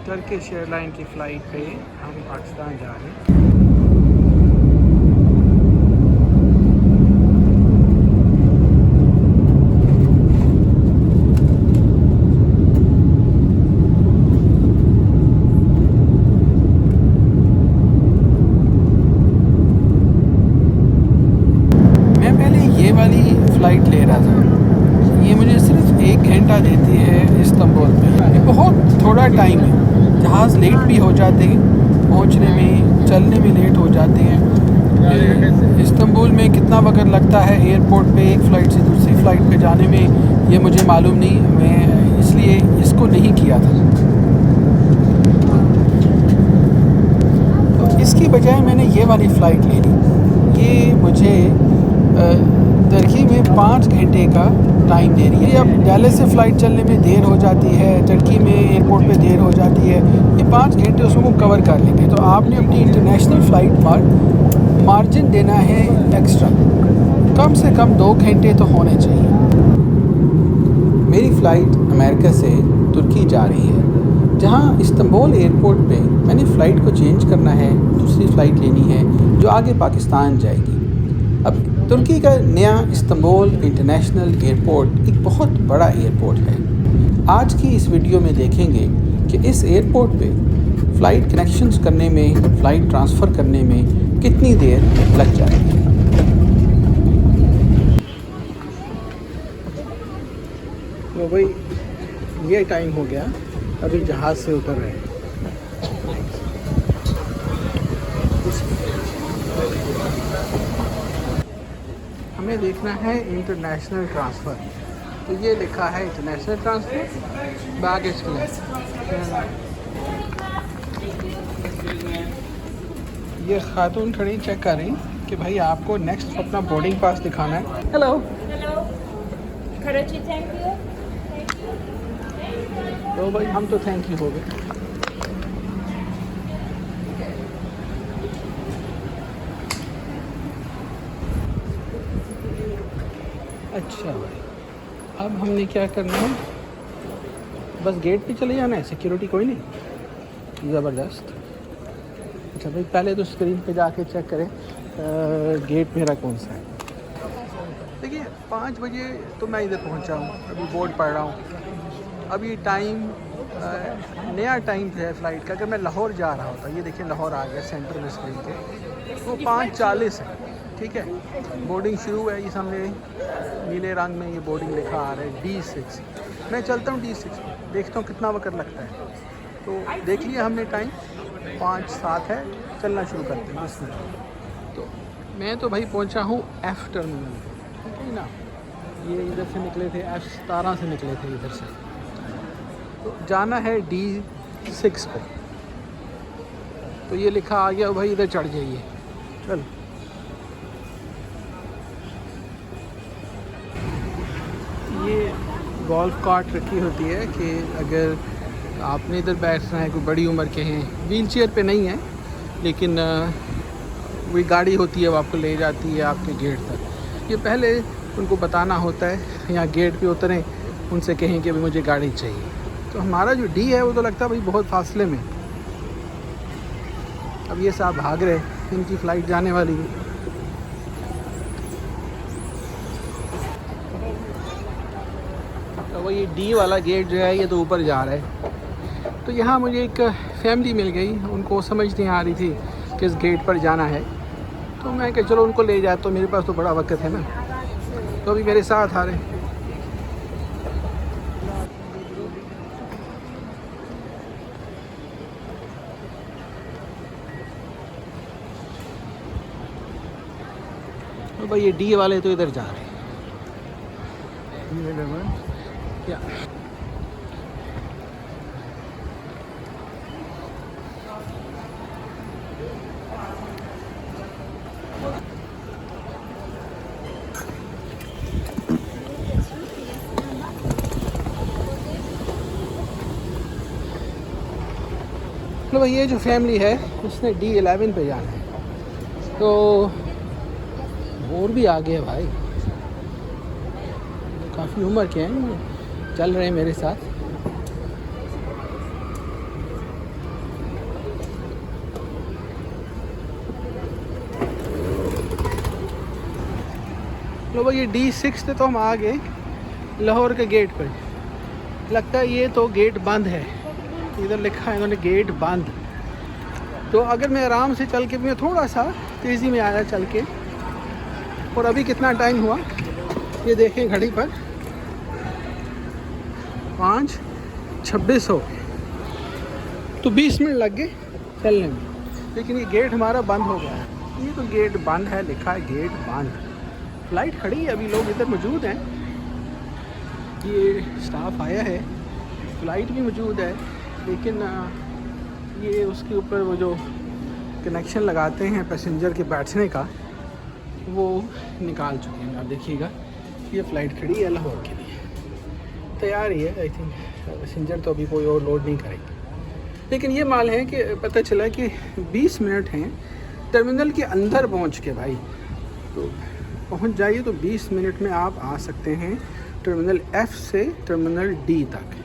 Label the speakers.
Speaker 1: Turkish airline की flight पे हम पाकिस्तान जा रहे हैं। मैं पहले ये वाली फ़्लाइट ले रहा था, ये मुझे सिर्फ 1 घंटा देती है इस्तांबुल में। ये बहुत थोड़ा टाइम है, जहाज़ लेट भी हो जाते हैं पहुंचने में, चलने में लेट हो जाते हैं। इस्तांबुल में कितना वक्त लगता है एयरपोर्ट पे एक फ़्लाइट से दूसरी फ़्लाइट पे जाने में, ये मुझे मालूम नहीं, मैं इसलिए इसको नहीं किया था। तो इसकी बजाय मैंने ये वाली फ़्लाइट ले ली। ये मुझे टर्की में 5 घंटे का टाइम दे रही है। अब डाले से फ़्लाइट चलने में देर हो जाती है, टर्की में एयरपोर्ट पे देर हो जाती है, ये 5 घंटे उसको कवर कर लेंगे। तो आपने अपनी इंटरनेशनल फ़्लाइट पर मार्जिन देना है एक्स्ट्रा, कम से कम 2 घंटे तो होने चाहिए। मेरी फ़्लाइट अमेरिका से तुर्की जा रही है, जहाँ इस्तांबुल एयरपोर्ट पे मैंने फ़्लाइट को चेंज करना है, दूसरी फ़्लाइट लेनी है जो आगे पाकिस्तान जाएगी। अब तुर्की का नया इस्तांबुल इंटरनेशनल एयरपोर्ट एक बहुत बड़ा एयरपोर्ट है। आज की इस वीडियो में देखेंगे कि इस एयरपोर्ट पे फ़्लाइट कनेक्शंस करने में, फ़्लाइट ट्रांसफ़र करने में कितनी देर लग जाती है।
Speaker 2: तो भाई ये टाइम हो गया, अभी जहाज़ से उतर रहे हैं। हमें देखना है इंटरनेशनल ट्रांसफ़र, तो ये लिखा है इंटरनेशनल ट्रांसफ़र, बैगेज क्लेम। ये खातून खड़ी चेक कर रही कि भाई आपको नेक्स्ट अपना बोर्डिंग पास दिखाना है। Hello
Speaker 3: Hello. Karachi, thank you.
Speaker 2: तो भाई हम तो थैंक यू हो गए। अच्छा भाई, अब हमने क्या करना है, बस गेट पे चले जाना है, सिक्योरिटी कोई नहीं, ज़बरदस्त। अच्छा भाई, पहले तो स्क्रीन पे जाके चेक करें गेट मेरा कौन सा है। देखिए 5 बजे तो मैं इधर पहुंचा हूँ, अभी बोर्ड पढ़ रहा हूँ। अभी टाइम नया टाइम है फ़्लाइट का। अगर मैं लाहौर जा रहा होता, ये देखिए लाहौर आ गया सेंटर में स्क्रीन पे, वो 5:40 है, ठीक है। बोर्डिंग शुरू है, ये सामने नीले रंग में ये बोर्डिंग लिखा आ रहा है D6। मैं चलता हूँ D6, देखता हूँ कितना वक्त लगता है। तो देख लिया हमने टाइम 5:07 है, चलना शुरू करते हैं इसमें। तो मैं तो भाई पहुँचा हूँ F टर्मिनल, ठीक है ना। ये इधर से निकले थे, F17 से निकले थे इधर से, तो जाना है D6 पे। तो ये लिखा आ गया भाई इधर चढ़ जाइए, चल। ये गोल्फ कार्ट रखी होती है कि अगर आपने इधर बैठना है, कोई बड़ी उम्र के हैं, व्हील चेयर पे नहीं है, लेकिन वही गाड़ी होती है, वो आपको ले जाती है आपके गेट तक। ये पहले उनको बताना होता है, यहाँ गेट पे उतरें, उनसे कहें कि भाई मुझे गाड़ी चाहिए। तो हमारा जो D है वो तो लगता है भाई बहुत फासले में। अब ये साहब भाग रहे, इनकी फ़्लाइट जाने वाली है। तो वो ये D वाला गेट जो है ये तो ऊपर जा रहा है। तो यहाँ मुझे एक फैमिली मिल गई, उनको समझ नहीं आ रही थी किस गेट पर जाना है, तो मैं कहा चलो उनको ले जाए, तो मेरे पास तो बड़ा वक्त है ना, तो अभी मेरे साथ आ रहे हैं। तो भाई ये D वाले तो इधर जा रहे हैं। क्या तो भाई ये जो फैमिली है उसने D11 पे जाना है, तो और भी आगे है भाई, काफ़ी उम्र के हैं, चल रहे हैं मेरे साथ। लो भाई ये D6 पे तो हम आ गए लाहौर के गेट पर। लगता है ये तो गेट बंद है, इधर लिखा है इन्होंने गेट बंद। तो अगर मैं आराम से चल के, मैं थोड़ा सा तेज़ी में आया चल के, और अभी कितना टाइम हुआ ये देखें घड़ी पर, 5:26 हो गए, तो 20 मिनट लग गए चलने में। लेकिन ये गेट हमारा बंद हो गया है, ये तो गेट बंद है, लिखा है गेट बंद। फ़्लाइट खड़ी है, अभी लोग इधर मौजूद हैं, ये स्टाफ आया है, फ़्लाइट भी मौजूद है, लेकिन ये उसके ऊपर वो जो कनेक्शन लगाते हैं पैसेंजर के बैठने का वो निकाल चुके हैं। आप देखिएगा ये फ़्लाइट खड़ी है लाहौर के लिए, तैयार ही है। आई थिंक पैसेंजर तो अभी कोई और लोड नहीं करेंगे। लेकिन ये माल है कि पता चला कि 20 मिनट हैं टर्मिनल के अंदर पहुंच के भाई, तो पहुंच जाइए तो 20 मिनट में आप आ सकते हैं टर्मिनल F से टर्मिनल D तक।